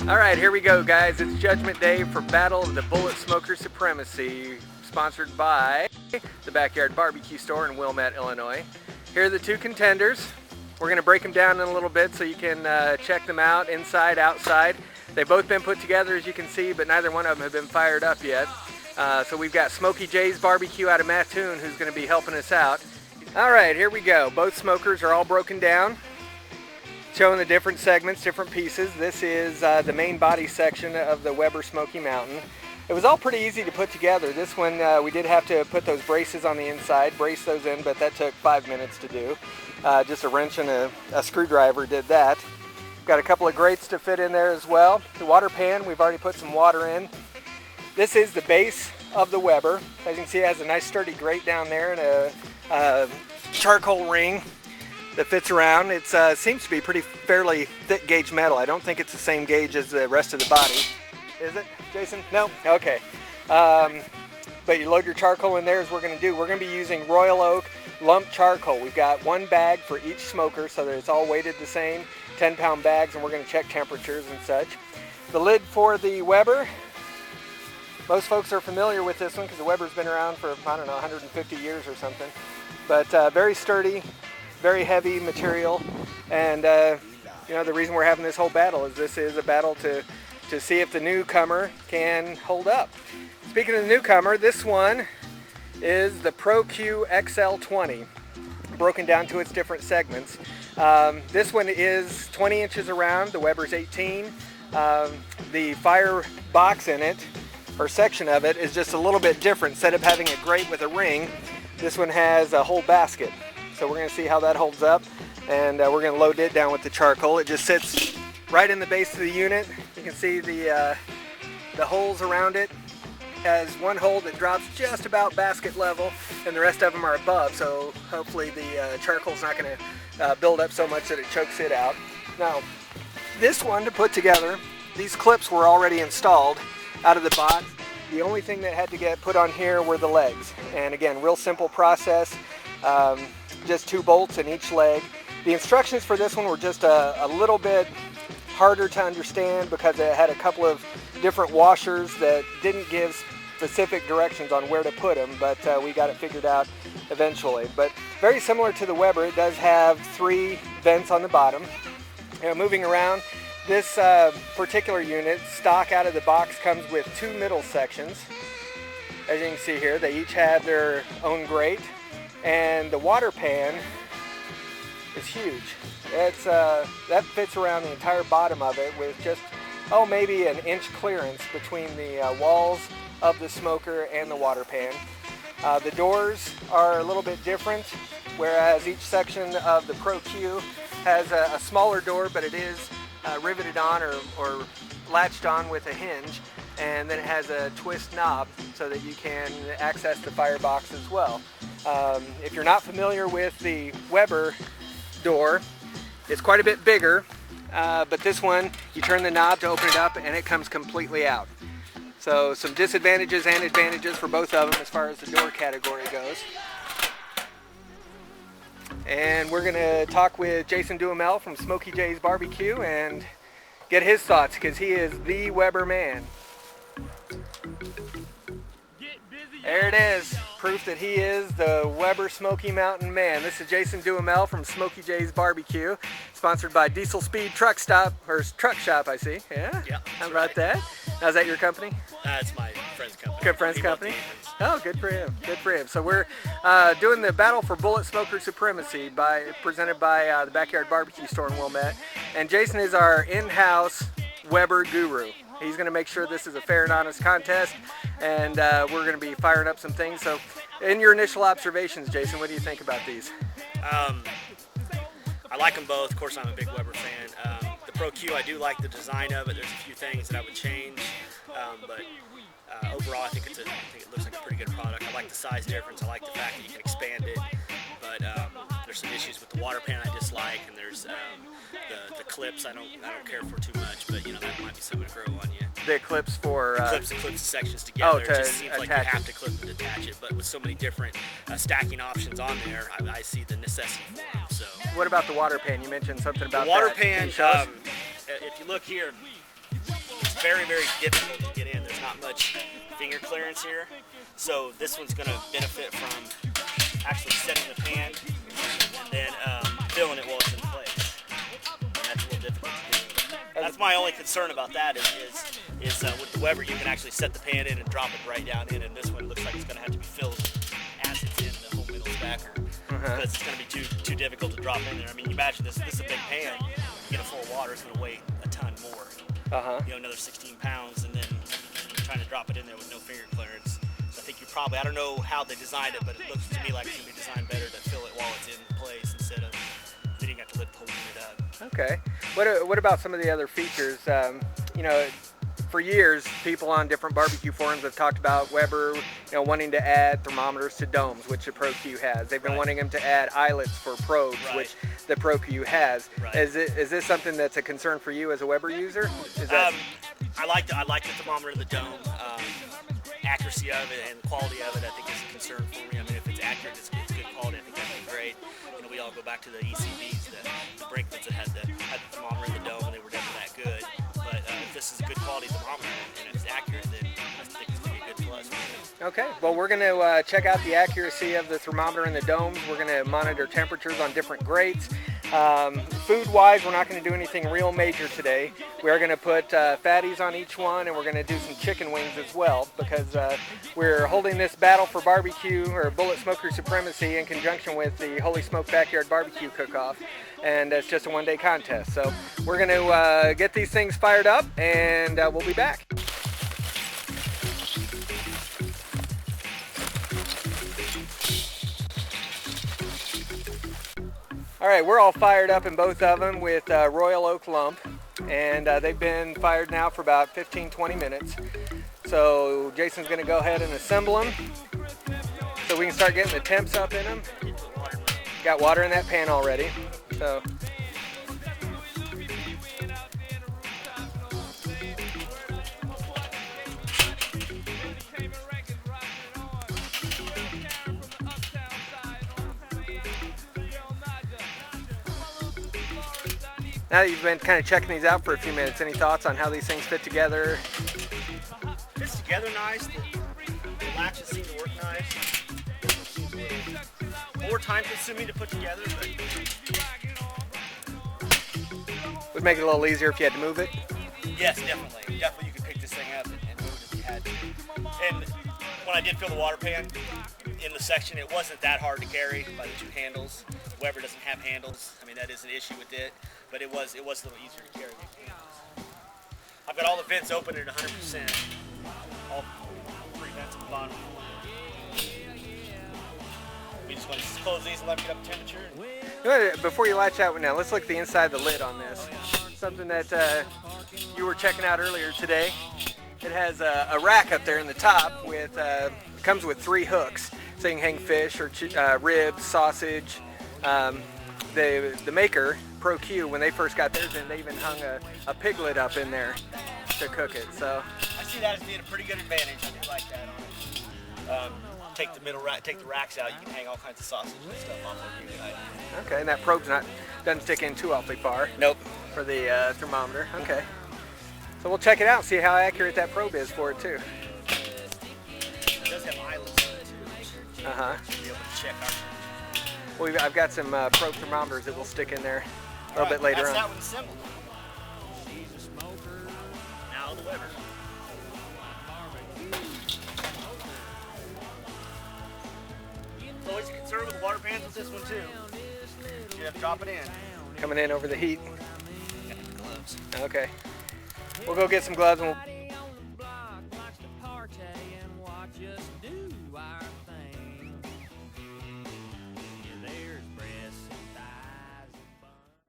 All right, here we go, guys. It's Judgment Day for Battle of the Bullet Smoker Supremacy, sponsored by the Backyard Barbecue Store in Wilmette, Illinois. Here are the two contenders. We're going to break them down in a little bit so you can check them out inside, outside. They've both been put together, as you can see, but neither one of them have been fired up yet. So we've got Smokey J's Barbecue out of Mattoon, who's going to be helping us out. All right, here we go. Both smokers are all broken down, showing the different segments, different pieces. This is the main body section of the Weber Smoky Mountain. It was all pretty easy to put together. This one, we did have to put those braces on the inside, brace those in, but that took 5 minutes to do. Just a wrench and a screwdriver did that. Got a couple of grates to fit in there as well. The water pan, we've already put some water in. This is the base of the Weber. As you can see, it has a nice sturdy grate down there and a charcoal ring that fits around. It seems to be pretty fairly thick gauge metal. I don't think it's the same gauge as the rest of the body. Is it, Jason? No? Okay. But you load your charcoal in there as we're going to do. We're going to be using Royal Oak lump charcoal. We've got one bag for each smoker so that it's all weighted the same, 10-pound bags, and we're going to check temperatures and such. The lid for the Weber, most folks are familiar with this one because the Weber's been around for, I don't know, 150 years or something. But very sturdy, very heavy material, and you know, the reason we're having this whole battle is this is a battle to see if the newcomer can hold up. Speaking of the newcomer, this one is the Pro Q XL20, broken down to its different segments. This one is 20 inches around, the Weber's 18. The fire box in it, or section of it, is just a little bit different. Instead of having a grate with a ring, this one has a whole basket. So we're going to see how that holds up, and we're going to load it down with the charcoal. It just sits right in the base of the unit. You can see the holes around it. Has one hole that drops just about basket level, and the rest of them are above, so hopefully the charcoal's not going to build up so much that it chokes it out. Now, this one to put together, these clips were already installed out of the box. The only thing that had to get put on here were the legs, and again, real simple process. Just 2 bolts in each leg. The instructions for this one were just a little bit harder to understand because it had a couple of different washers that didn't give specific directions on where to put them, but we got it figured out eventually. But very similar to the Weber, it does have 3 vents on the bottom. Moving around, this particular unit, stock out of the box, comes with 2 middle sections. As you can see here, they each have their own grate. And the water pan is huge. It's that fits around the entire bottom of it with just, maybe an inch clearance between the walls of the smoker and the water pan. The doors are a little bit different, whereas each section of the Pro Q has a smaller door, but it is riveted on or latched on with a hinge, and then it has a twist knob so that you can access the firebox as well. If you're not familiar with the Weber door, it's quite a bit bigger, but this one, you turn the knob to open it up and it comes completely out. So some disadvantages and advantages for both of them as far as the door category goes. And we're going to talk with Jason Duhamel from Smokey J's Barbecue and get his thoughts, because he is the Weber man. There it is, proof that he is the Weber Smoky Mountain man. This is Jason Duhamel from Smokey J's Barbecue, sponsored by Diesel Speed Truck Stop, or Truck Shop, I see. Yeah? Yeah. How about that? Now, is that your company? It's my friend's company. Good friend's company? Oh, good for him. Good for him. So we're doing the Battle for Bullet Smoker Supremacy presented by the Backyard Barbecue Store in Wilmette. And Jason is our in-house Weber guru. He's going to make sure this is a fair and honest contest, and we're going to be firing up some things. So in your initial observations, Jason, what do you think about these? I like them both. Of course, I'm a big Weber fan. The Pro Q, I do like the design of it. There's a few things that I would change, but overall, I think it looks like a pretty good product. I like the size difference. I like the fact that you can expand it, but there's some issues with the water pan I dislike, and there's the clips I don't care for too much, but you know, that might be something to grow on you. The clips for clips the sections together. To it just seems like you attach have to clip and detach it, but with so many different stacking options on there, I see the necessity for them. So what about the water pan? You mentioned something about the water that. pan. If you look here, very, very difficult to get in. There's not much finger clearance here. So this one's going to benefit from actually setting the pan and then filling it while it's in place. And that's a little difficult to do. That's my only concern about that is with the Weber, you can actually set the pan in and drop it right down in, and this one looks like it's going to have to be filled as it's in the whole middle stacker. Because it's going to be too difficult to drop in there. I mean, you imagine this is a big pan. You get it full of water, it's going to weigh a ton more. You know, another 16 pounds, and then you're trying to drop it in there with no finger clearance. So I think you probably, I don't know how they designed it, but it looks to me like it's going to be designed better to fill it while it's in place instead of then you have to lift the whole unit up. Okay. What about some of the other features? You know, for years, people on different barbecue forums have talked about Weber, you know, wanting to add thermometers to domes, which the Pro Q has. They've been wanting them to add eyelets for probes, which the Pro Q has. Is this something that's a concern for you as a Weber user? Is that... I like the thermometer in the dome. Accuracy of it and quality of it, I think, is a concern for me. I mean, if it's accurate, it's good quality. I think that'd be great. You know, we all go back to the ECBs, the Brinklets that had the thermometer in the dome, and they were never that good. But if this is a good quality thermometer and it's accurate, then I think it's going to be a good plus. Okay, well, we're going to check out the accuracy of the thermometer in the domes. We're going to monitor temperatures on different grates. Food-wise, we're not going to do anything real major today. We are going to put fatties on each one, and we're going to do some chicken wings as well, because we're holding this battle for barbecue, or bullet smoker supremacy, in conjunction with the Holy Smoke Backyard Barbecue Cook-Off, and it's just a one-day contest. So we're going to get these things fired up, and we'll be back. All right, we're all fired up in both of them with Royal Oak Lump, and they've been fired now for about 15-20 minutes. So Jason's going to go ahead and assemble them so we can start getting the temps up in them. Got water in that pan already. So. Now that you've been kind of checking these out for a few minutes, any thoughts on how these things fit together? Fits together nice. The latches seem to work nice. More time consuming to put together, but would make it a little easier if you had to move it. Yes, definitely. Definitely, you could pick this thing up and move it if you had to. And when I did fill the water pan in the section, it wasn't that hard to carry by the two handles. Weber doesn't have handles. I mean, that is an issue with it, but it was a little easier to carry. I've got all the vents open at 100%. All 3 vents at the bottom. We just want to close these and let them get up to temperature. Before you latch out now, let's look at the inside of the lid on this. Something that you were checking out earlier today. It has a rack up there in the top with it comes with 3 hooks, so you can hang fish or ribs, sausage. The maker, Pro Q, when they first got theirs in, they even hung a piglet up in there to cook it. So I see that as being a pretty good advantage. I do like that on it. Take the middle rack, take the racks out. You can hang all kinds of sausage and stuff off of you. Okay, and that probe's doesn't stick in too awfully far. Nope. For the thermometer. Okay. So we'll check it out and see how accurate that probe is for it too. It does have eyelets on it too. To be able to check our. Well, I've got some probe thermometers that will stick in there a little bit later on. That's that one assembled. Now the Weber. Always a concern with the water pans with this one too. You have to drop it in. Coming in over the heat. Got the gloves. Okay. We'll go get some gloves and we'll